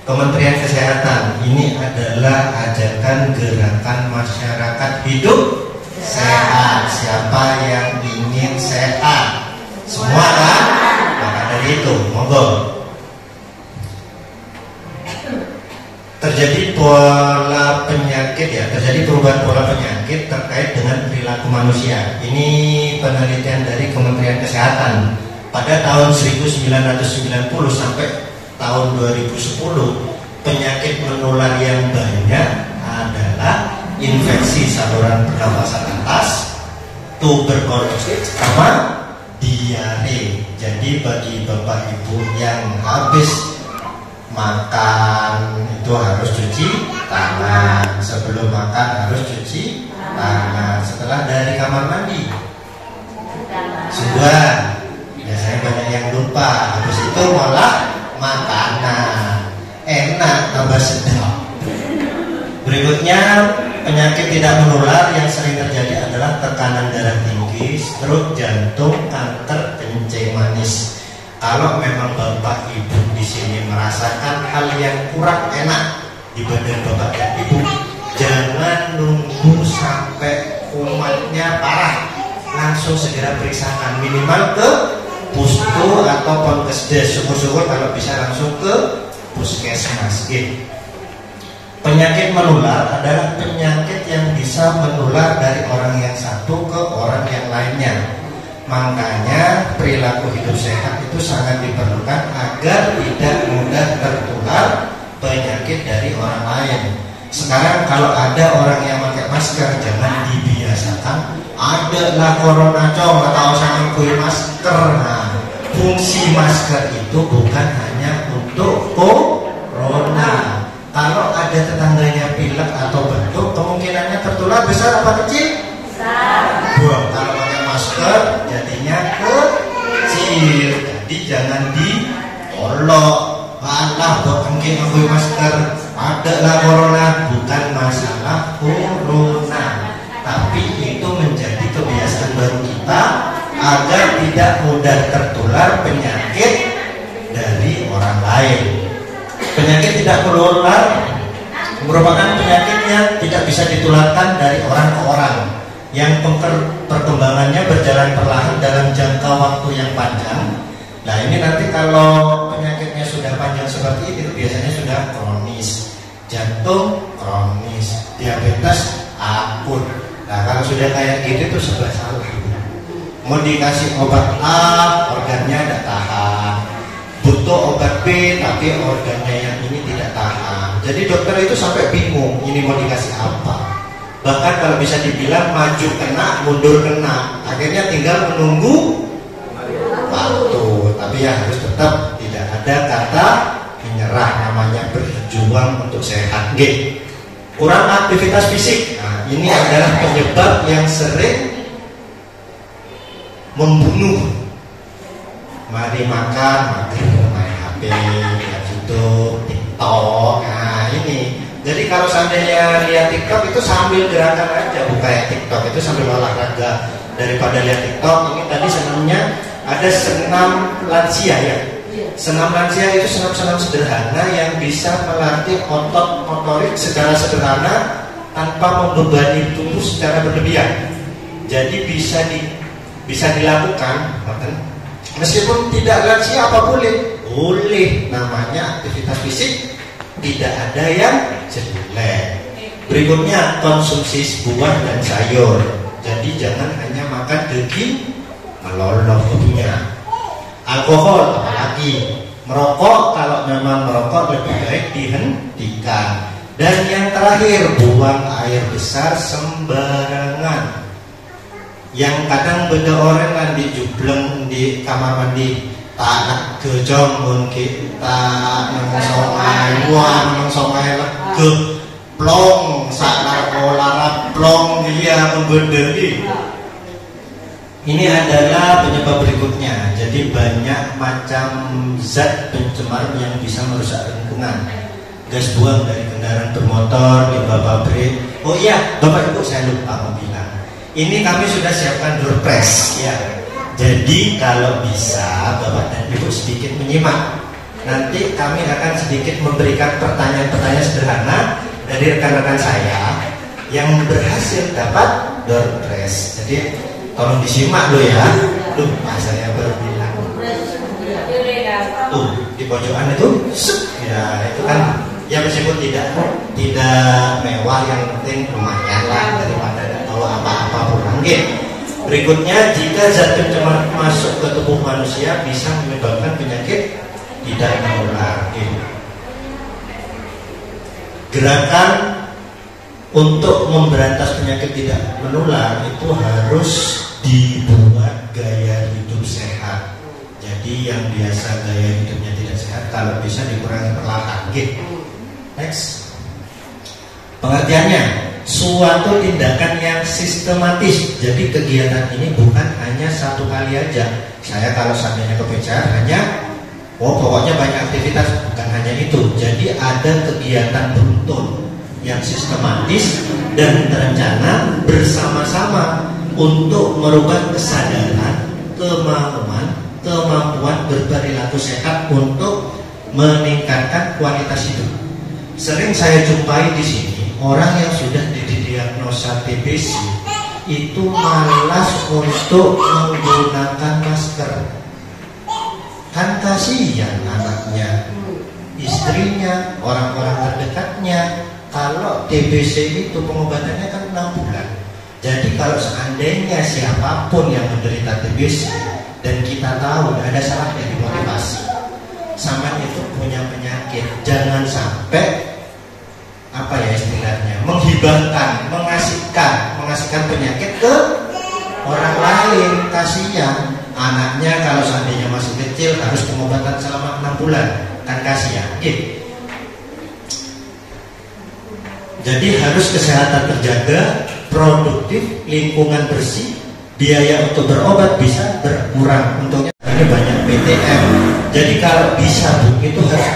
Kementerian Kesehatan. Ini adalah ajakan gerakan masyarakat hidup sehat. Siapa yang ingin sehat? Semua kan? Maka dari itu, monggo. Terjadi pola penyakit ya, terjadi perubahan pola penyakit terkait dengan perilaku manusia. Ini penelitian dari Kementerian Kesehatan pada tahun 1990 sampai tahun 2010. Penyakit menular yang banyak adalah infeksi saluran pernapasan atas, tuberkulosis, sama diare. Jadi bagi bapak ibu yang habis makan itu harus cuci tangan, sebelum makan harus cuci tangan, setelah dari kamar mandi sudah. Biasanya banyak yang lupa, habis itu malah makanan enak tambah sedap. Berikutnya, penyakit tidak menular yang sering terjadi adalah tekanan darah tinggi, stroke, jantung, kanker, kencing manis. Kalau memang bapak ibu di sini merasakan hal yang kurang enak di badan bapak dan ibu, jangan nunggu sampai kumatnya parah, langsung segera periksakan, minimal ke pustu atau ponkesdes. Syukur-syukur kalau bisa langsung ke puskesmas. Penyakit menular adalah penyakit yang bisa menular dari orang yang satu ke orang yang lainnya. Makanya perilaku hidup sehat itu sangat diperlukan agar tidak mudah tertular penyakit dari orang lain. Sekarang kalau ada orang yang pakai masker, jangan dibiasakan ada lah corona cong atau sama kuih masker. Nah, fungsi masker itu bukan hanya untuk corona. Kalau ada tetangganya pilek atau batuk, kemungkinannya tertular besar apa kecil? Besar. Buang. Kalau pakai masker jadinya kecil. Jadi jangan ditolok. Alah, kok mungkin aku masker ada lah corona. Bukan masalah corona, tapi itu menjadi kebiasaan baru kita agar tidak mudah tertular penyakit dari orang lain. Penyakit tidak menular merupakan penyakit yang tidak bisa ditularkan dari orang ke orang, yang perkembangannya berjalan perlahan dalam jangka waktu yang panjang. Nah, ini nanti kalau penyakitnya sudah panjang seperti itu biasanya sudah kronis. Jantung kronis, diabetes akut. Nah, kalau sudah kayak gitu itu serba salah. Mau dikasih obat A, organnya tidak tahan. Butuh obat B, tapi organnya yang ini tidak tahan. Jadi dokter itu sampai bingung, ini mau dikasih apa. Bahkan kalau bisa dibilang maju kena, mundur kena. Akhirnya tinggal menunggu waktu. Tapi ya harus tetap tidak ada kata menyerah, namanya berjuang untuk sehat. Kurang aktivitas fisik. Nah, ini adalah penyebab yang sering membunuh. Mari makan, main HP, lihat YouTube, TikTok. Nah ini. Jadi kalau seandainya lihat TikTok itu sambil gerakan aja, bukan ya TikTok itu sambil olahraga. Daripada lihat TikTok, ini tadi senamnya ada senam lansia ya. Senam lansia itu senam-senam sederhana yang bisa melatih otot motorik secara sederhana tanpa membebani tubuh secara berlebihan. Jadi bisa dilakukan, meskipun tidak lansia apa boleh? Boleh, namanya aktivitas fisik, tidak ada yang jelek. Berikutnya konsumsi buah dan sayur. Jadi jangan hanya makan daging meloloh punya. Alkohol apalagi, merokok kalau memang merokok lebih baik dihentikan. Dan yang terakhir, buang air besar sembarangan. Yang kadang beda orang kan dijubleng di kamar mandi, tak gejong mungkin tak nongsoai, wah nongsoai lege, plong, saklar kolara plong dia membedeli. Ini adalah penyebab berikutnya. Jadi banyak macam zat pencemar yang bisa merusak lingkungan. Gas buang dari kendaraan bermotor, limbah pabrik. Oh iya, Bapak Ibu saya lupa mau bilang. Ini kami sudah siapkan door press ya. Jadi kalau bisa Bapak dan Ibu sedikit menyimak. Nanti kami akan sedikit memberikan pertanyaan-pertanyaan sederhana dari rekan-rekan saya yang berhasil dapat door press. Jadi tolong disimak lo ya. Lupa saya baru bilang. Tuh di pojokan itu, ya itu kan ya meskipun tidak mewah, yang penting lumayan lah daripada tidak tahu apa-apa pulang. Berikutnya, jika zat pencemar masuk ke tubuh manusia bisa menyebabkan penyakit tidak menular. Gerakan untuk memberantas penyakit tidak menular itu harus dibuat gaya hidup sehat. Jadi yang biasa gaya hidupnya tidak sehat, kalau bisa dikurangi perlahan. Next. Pengertiannya, suatu tindakan yang sistematis. Jadi kegiatan ini bukan hanya satu kali aja. Saya kalau seandainya kepecar hanya pokoknya banyak aktivitas, bukan hanya itu. Jadi ada kegiatan beruntun yang sistematis dan terencana bersama-sama untuk merubah kesadaran, kemampuan berperilaku sehat untuk meningkatkan kualitas hidup. Sering saya jumpai di sini orang yang sudah didiagnosa TBC itu malas untuk menggunakan masker. Kan kasihan anaknya, istrinya, orang-orang terdekatnya. Kalau TBC itu pengobatannya kan 6 bulan. Jadi kalau seandainya siapapun yang menderita TBC dan kita tahu ada salahnya dimotivasi, sama itu punya penyakit, jangan sampai apa ya istilahnya, menghibahkan, mengasihkan penyakit ke orang lain. Kasihan anaknya kalau seandainya masih kecil harus pengobatan selama 6 bulan, kan kasihan. Jadi harus kesehatan terjaga, produktif, lingkungan bersih, biaya untuk berobat bisa berkurang. Untungnya ini banyak PTM. Jadi kalau bisa Bu, itu harus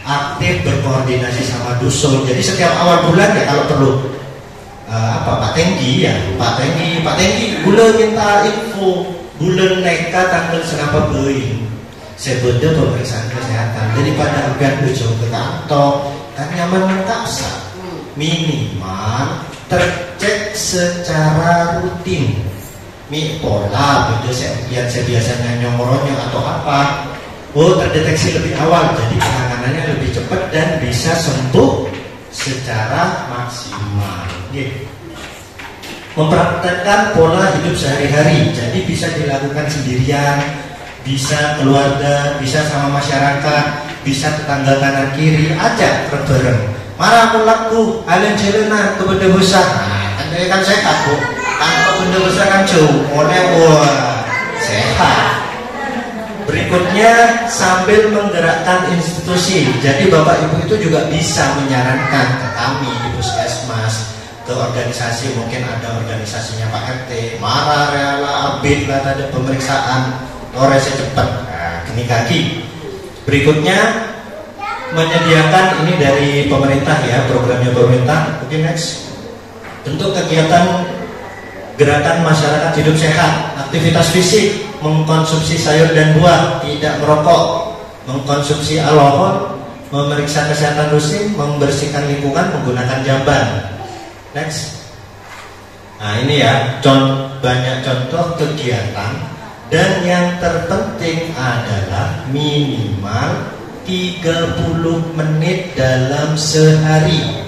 aktif berkoordinasi sama dusun. Jadi setiap awal bulan ya kalau perlu Pak Tenggi, gula minta info, bulan neka tanggal senapa being. Sebetulnya pemeriksaan kesehatan. Jadi pada udah jauh ke kantor, kan nyaman mengkapsa. Minimal tercek secara rutin. Pola beda yang saya biasanya nyongoronyong atau apa. Oh, terdeteksi lebih awal, jadi penanganannya lebih cepat dan bisa sembuh secara maksimal. Mempraktekkan pola hidup sehari-hari, jadi bisa dilakukan sendirian, bisa keluarga, bisa sama masyarakat, bisa tetangga kanan kiri, ajak bareng. Marah laku, alien jelenan kepada besar. Kan sehat Bu, tanpa benda besar kan jauh, sehat. Berikutnya, sambil menggerakkan institusi. Jadi Bapak Ibu itu juga bisa menyarankan ke kami di Puskesmas, ke organisasi, mungkin ada organisasinya Pak RT, marah rela abid lah, ada pemeriksaan lorese cepat. Nah, gini kaki. Berikutnya, menyediakan ini dari pemerintah ya, programnya pemerintah. Oke, next. Bentuk kegiatan gerakan masyarakat hidup sehat, aktivitas fisik, mengkonsumsi sayur dan buah, tidak merokok, mengkonsumsi alkohol, memeriksa kesehatan rutin, membersihkan lingkungan menggunakan jamban. Next. Nah ini ya, banyak contoh kegiatan, dan yang terpenting adalah minimal 30 menit dalam sehari.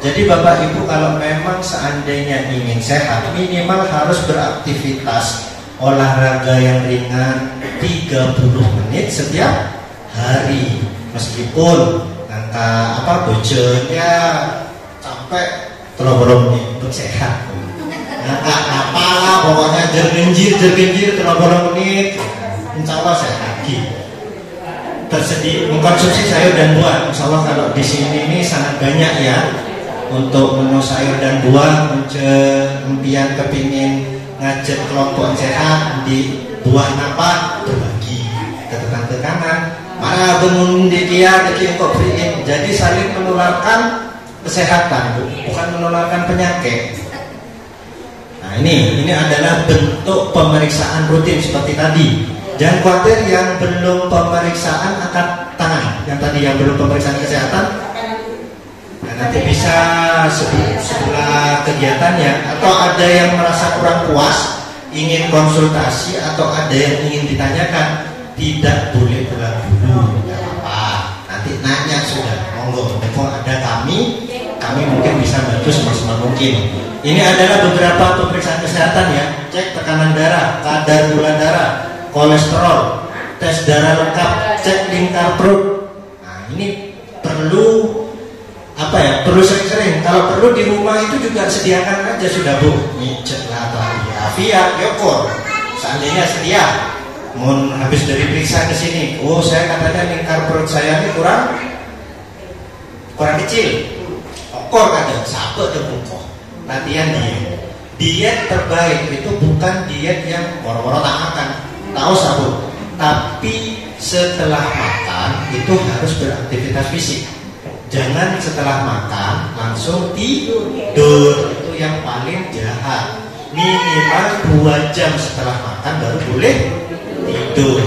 Jadi Bapak Ibu kalau memang seandainya ingin sehat, minimal harus beraktivitas olahraga yang ringan 30 menit setiap hari. Meskipun angka bojonya sampai 30 menit untuk sehat. Apa pokoknya jergenjir 30 menit, insya Allah sehat lagi. Tersedia mengkonsumsi sayur dan buah. Insya Allah kalau di sini ini sangat banyak ya untuk menu sayur dan buah. Impian kepingin ngajak kelompok sehat dibuat apa berbagi ke tetangga kanan mana benun dikia kok beriin, jadi saling menularkan kesehatan, bukan menularkan penyakit. Nah ini adalah bentuk pemeriksaan rutin seperti tadi. Jangan khawatir yang belum pemeriksaan angkat tangan, yang tadi yang belum pemeriksaan kesehatan. Nah, nanti bisa setelah kegiatannya, atau ada yang merasa kurang puas, ingin konsultasi atau ada yang ingin ditanyakan, tidak boleh pulang dulu, tidak apa-apa. Nanti nanya sudah, monggo. Ada kami mungkin bisa bantu semaksimal mungkin. Ini adalah beberapa pemeriksaan kesehatan ya, cek tekanan darah, kadar gula darah, kolesterol, tes darah lengkap, cek lingkar perut. Nah ini perlu perlu sering-sering. Kalau perlu di rumah itu juga sediakan aja sudah Bu. Ini cek via Yoko. Seandainya sedia, mau habis dari periksa ke sini, oh saya katanya lingkar perut saya ini kurang kecil. Okor kata, siapa terbuka. Latihan diet terbaik itu bukan diet yang moro-moro tak makan, tahu sabu, tapi setelah makan itu harus beraktivitas fisik. Jangan setelah makan langsung tidur, itu yang paling jahat. Minimal 2 jam setelah makan baru boleh tidur.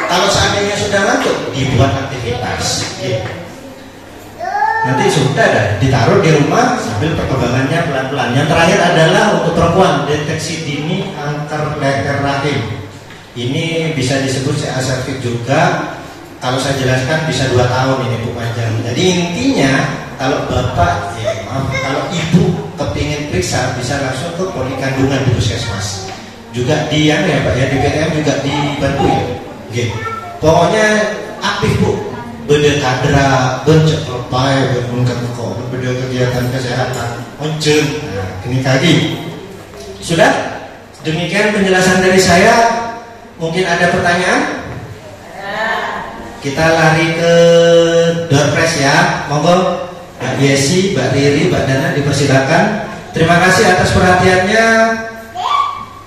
Kalau seandainya sudah ngantuk, dibuat aktivitas. Nanti sudah dah ditaruh di rumah sambil perkembangannya pelan-pelan. Yang terakhir adalah untuk perempuan, deteksi dini kanker leher rahim. Ini bisa disebut CA cervix juga. Kalau saya jelaskan bisa 2 tahun ini Bu panjang. Jadi intinya kalau bapak, kalau ibu kepingin periksa bisa langsung ke poli kandungan di puskesmas. Juga dia ya Pak ya di PTM juga dibantu ya. Oke. Pokoknya aktif Bu. Beda kadra, bencet lepai, beda kegiatan kesehatan, ojen. Nah, ini kaki. Sudah? Demikian penjelasan dari saya. Mungkin ada pertanyaan? Kita lari ke doorpress ya. Monggo Mbak Yesi, Mbak Riri, Mbak Dana dipersilakan. Terima kasih atas perhatiannya.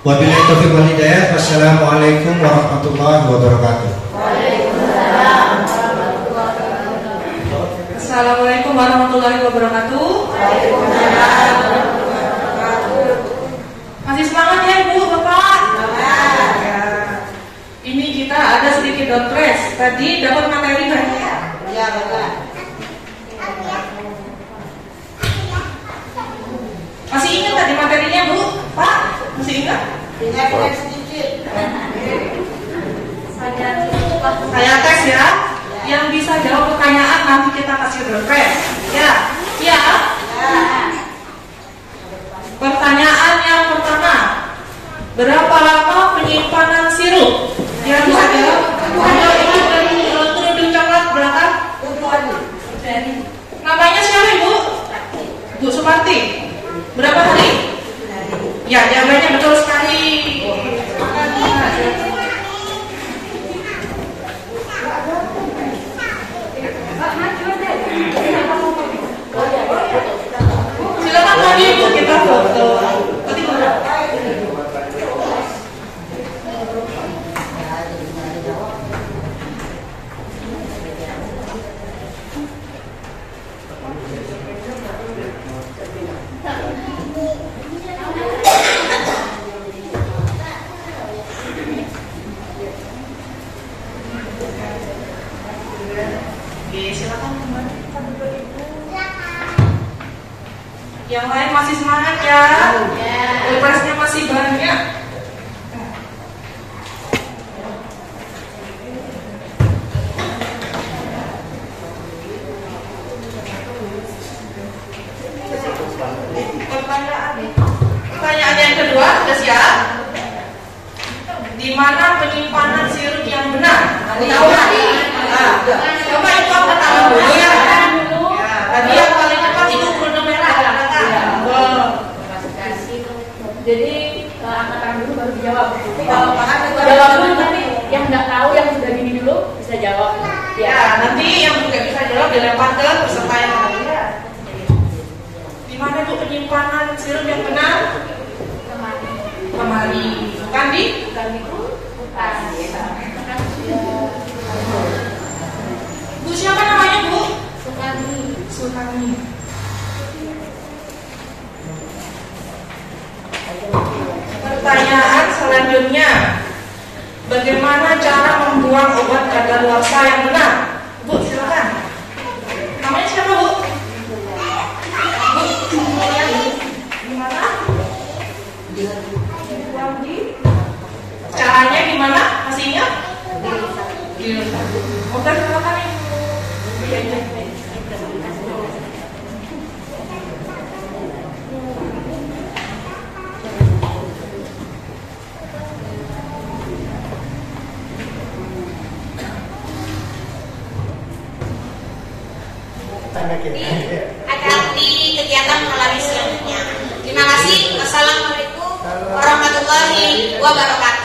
Wabillahi taufiq wal hidayah. Wassalamualaikum warahmatullahi wabarakatuh. Assalamualaikum warahmatullahi wabarakatuh. Masih semangat ya Bu, Bapak? Ini kita ada sedikit doorpress. Tadi dapat materi banyak. Ya, Bapak. Masih ingat tadi materinya Bu? Pak, masih ingat? Ingat sedikit. Saya tes ya. Yang bisa jawab pertanyaan nanti kita kasih doorpress. Ya. Pertanyaan yang pertama, berapa lama penyimpanan sirup? Yang bisa jawab? Ini dari kerudung coklat belakang. Namanya siapa Ibu? Bu Suparti. Berapa hari? Ya, jawabannya betul sekali. Silakan lagi Bu, kita foto. Yang lain masih semangat ya? Doorpressnya masih banyak. Pertanyaan yang kedua, sudah siap? Di mana penyimpanan sirup yang benar? Tahu tadi? Coba itu angkat tangan dulu ya. Tadi yang paling cepat itu kerudung merah. Jadi angkatan dulu baru dijawab. Kalau jawab dulu nanti yang nggak tahu yang sudah gini dulu bisa jawab. Ya, nanti yang juga bisa jawab dilempar ke peserta yang lain. Di mana itu penyimpanan sirup yang benar? kemari. Bukan di? Bukan itu. Bukan. Bu siapa namanya Bu? Sukani. Sukani. Pertanyaan selanjutnya, bagaimana cara membuang obat kadaluarsa yang benar? Bu, silakan. Namanya siapa Bu? Bu, gimana? Buang di? Caranya gimana? Hasilnya? Oke, silakan nih. Hati-hati kegiatan melalui selanjutnya. Terima kasih. Wassalamualaikum warahmatullahi wabarakatuh.